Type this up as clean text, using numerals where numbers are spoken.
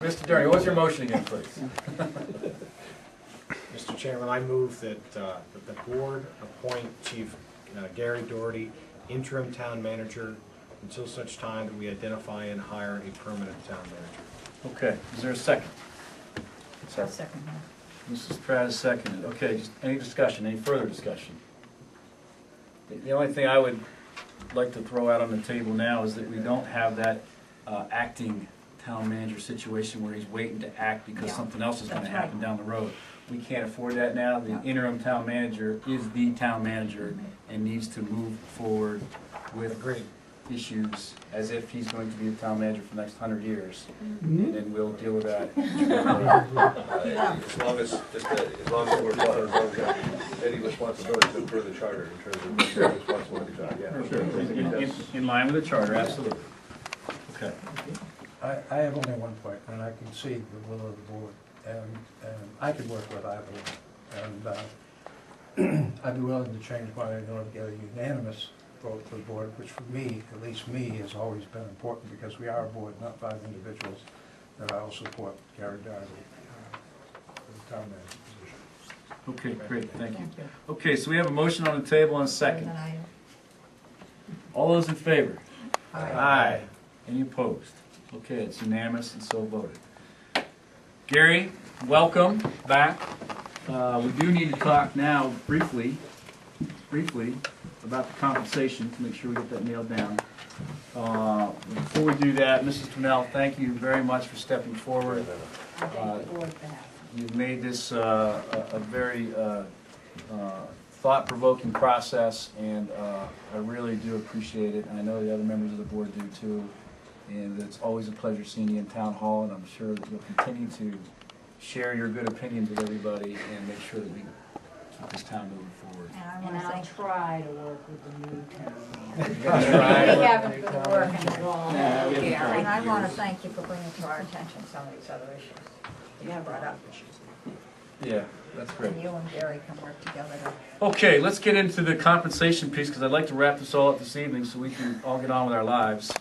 Mr. Daugherty, what's your motion again, please? Mr. Chairman, I move that the board appoint Chief Gary Daugherty interim town manager until such time that we identify and hire a permanent town manager. Okay, is there a second? I'll second that. Mrs. Pratt is seconded. Okay, just any discussion, any further discussion? The only thing I would like to throw out on the table now is that we don't have that acting town manager situation where he's waiting to act because something else is going to That's right. happen down the road. We can't afford that now. The interim town manager is the town manager and needs to move forward with Agreed. issues as if he's going to be the town manager for the next 100 years. And then we'll deal with that. As long as we're following any responsibilities per the charter in terms of responsibility, yeah. In line with the charter, absolutely. Okay. I have only one point, and I can see the will of the board, and I could work with either one. And I'd be willing to change mine in order to get a unanimous vote for the board, which for me, at least me, has always been important because we are a board, not 5 individuals, that I will support Gary Daugherty for the town manager position. Okay, great, thank you. Thank you. Okay, so we have a motion on the table and a second. All those in favor? Aye. Any opposed? Okay, it's unanimous and so voted. Gary, welcome back. We do need to talk now briefly about the compensation to make sure we get that nailed down. Before we do that, Mrs. Twinell, thank you very much for stepping forward. You've made this a very thought-provoking process, and I really do appreciate it. And I know the other members of the board do too. And it's always a pleasure seeing you in town hall, and I'm sure that you'll continue to share your good opinions with everybody and make sure that we keep this town moving forward. And I'll try to work with the new town You're gonna try? We haven't been working at all. And I want to thank you for bringing to our attention some of these other issues. You have brought up issues. Yeah, that's great. And you and Gary can work together to... Okay, let's get into the compensation piece, because I'd like to wrap this all up this evening so we can all get on with our lives.